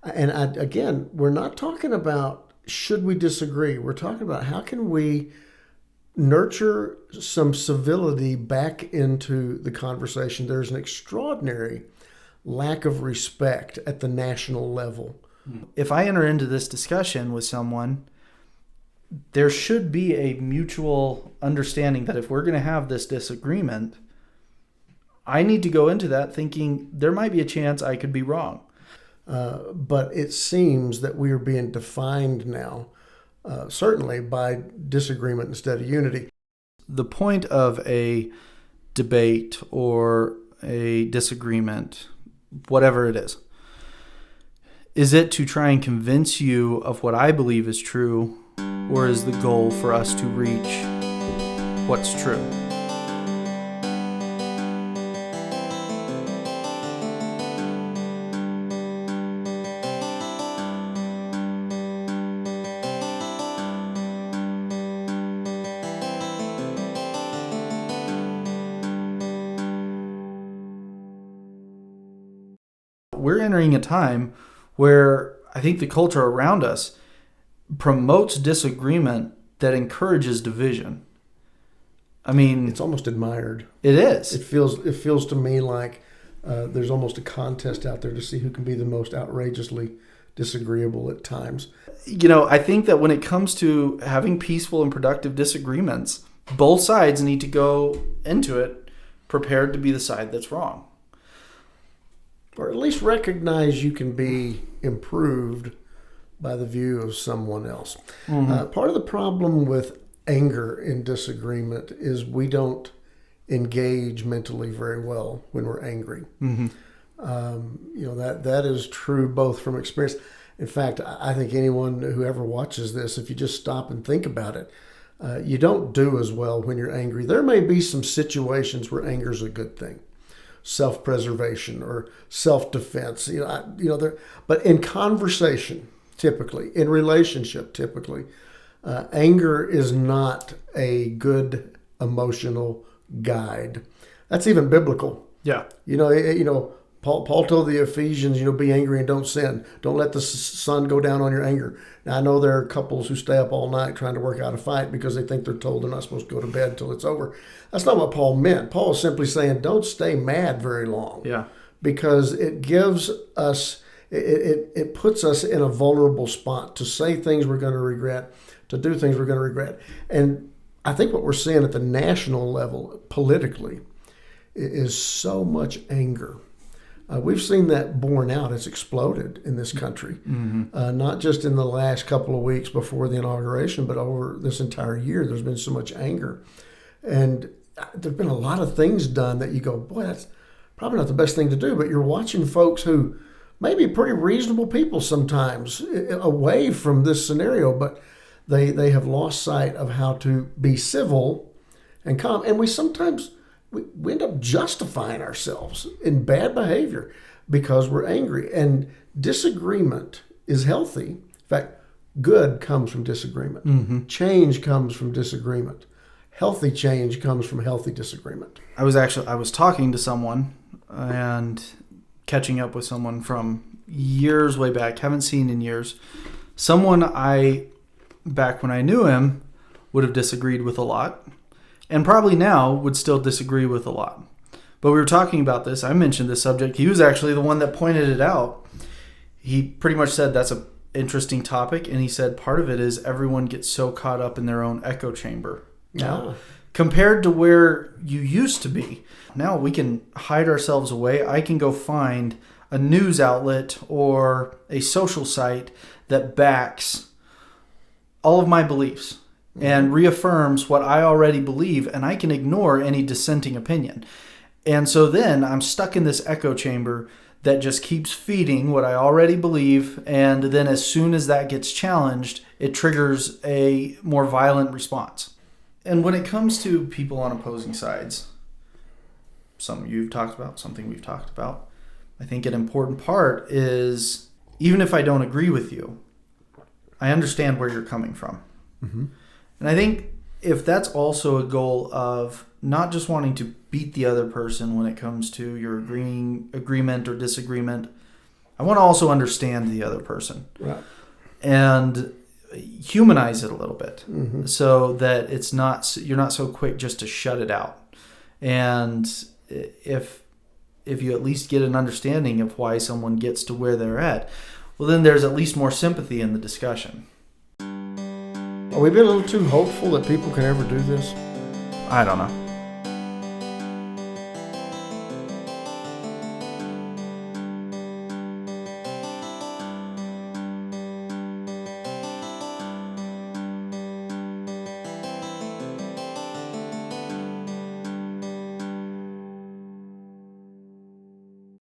And again, we're not talking about should we disagree. We're talking about how can we nurture some civility back into the conversation. There's an extraordinary lack of respect at the national level. If I enter into this discussion with someone, there should be a mutual understanding that if we're going to have this disagreement, I need to go into that thinking there might be a chance I could be wrong. But it seems that we are being defined now, certainly by disagreement instead of unity. The point of a debate or a disagreement, whatever it is it to try and convince you of what I believe is true, or is the goal for us to reach what's true? We're entering a time where I think the culture around us promotes disagreement that encourages division. I mean, It's almost admired. it is. It feels to me like there's almost a contest out there to see who can be the most outrageously disagreeable at times. I think that when it comes to having peaceful and productive disagreements, both sides need to go into it prepared to be the side that's wrong. Or at least recognize you can be improved by the view of someone else. Part of the problem with anger in disagreement is we don't engage mentally very well when we're angry. That is true both from experience. In fact, I think anyone who ever watches this, if you just stop and think about it, you don't do as well when you're angry. There may be some situations where anger is a good thing. Self-preservation or self-defense, but in conversation, typically, in relationship, typically, anger is not a good emotional guide. That's even biblical. Yeah. Paul told the Ephesians, be angry and don't sin. Don't let the sun go down on your anger. Now, I know there are couples who stay up all night trying to work out a fight because they think they're told they're not supposed to go to bed until it's over. That's not what Paul meant. Paul is simply saying don't stay mad very long. Yeah. Because it gives us, it puts us in a vulnerable spot to say things we're going to regret, to do things we're going to regret. And I think what we're seeing at the national level, politically, is so much anger. We've seen that borne out. It's exploded in this country, not just in the last couple of weeks before the inauguration, but over this entire year. There's been so much anger. And there have been a lot of things done that you go, boy, that's probably not the best thing to do. But you're watching folks who may be pretty reasonable people sometimes away from this scenario, but they have lost sight of how to be civil and calm. And we sometimes... We end up justifying ourselves in bad behavior because we're angry. And disagreement is healthy. In fact, good comes from disagreement. Change comes from disagreement. Healthy change comes from healthy disagreement. I was talking to someone and catching up with someone from years way back, haven't seen in years. Someone back when I knew him, would have disagreed with a lot. And probably now would still disagree with a lot. But we were talking about this. I mentioned this subject. He was actually the one that pointed it out. He pretty much said that's an interesting topic. And he said part of it is everyone gets so caught up in their own echo chamber now. Compared to where you used to be. Now we can hide ourselves away. I can go find a news outlet or a social site that backs all of my beliefs. And reaffirms what I already believe, and I can ignore any dissenting opinion. And so then I'm stuck in this echo chamber that just keeps feeding what I already believe, and then as soon as that gets challenged, it triggers a more violent response. And when it comes to people on opposing sides, something you've talked about, something we've talked about, I think an important part is, even if I don't agree with you, I understand where you're coming from. And I think if that's also a goal of not just wanting to beat the other person when it comes to your agreement or disagreement, I want to also understand the other person. Right. And humanize it a little bit, Mm-hmm. so that you're not so quick just to shut it out. And if you at least get an understanding of why someone gets to where they're at, well, then there's at least more sympathy in the discussion. Are we being a little too hopeful that people can ever do this? I don't know.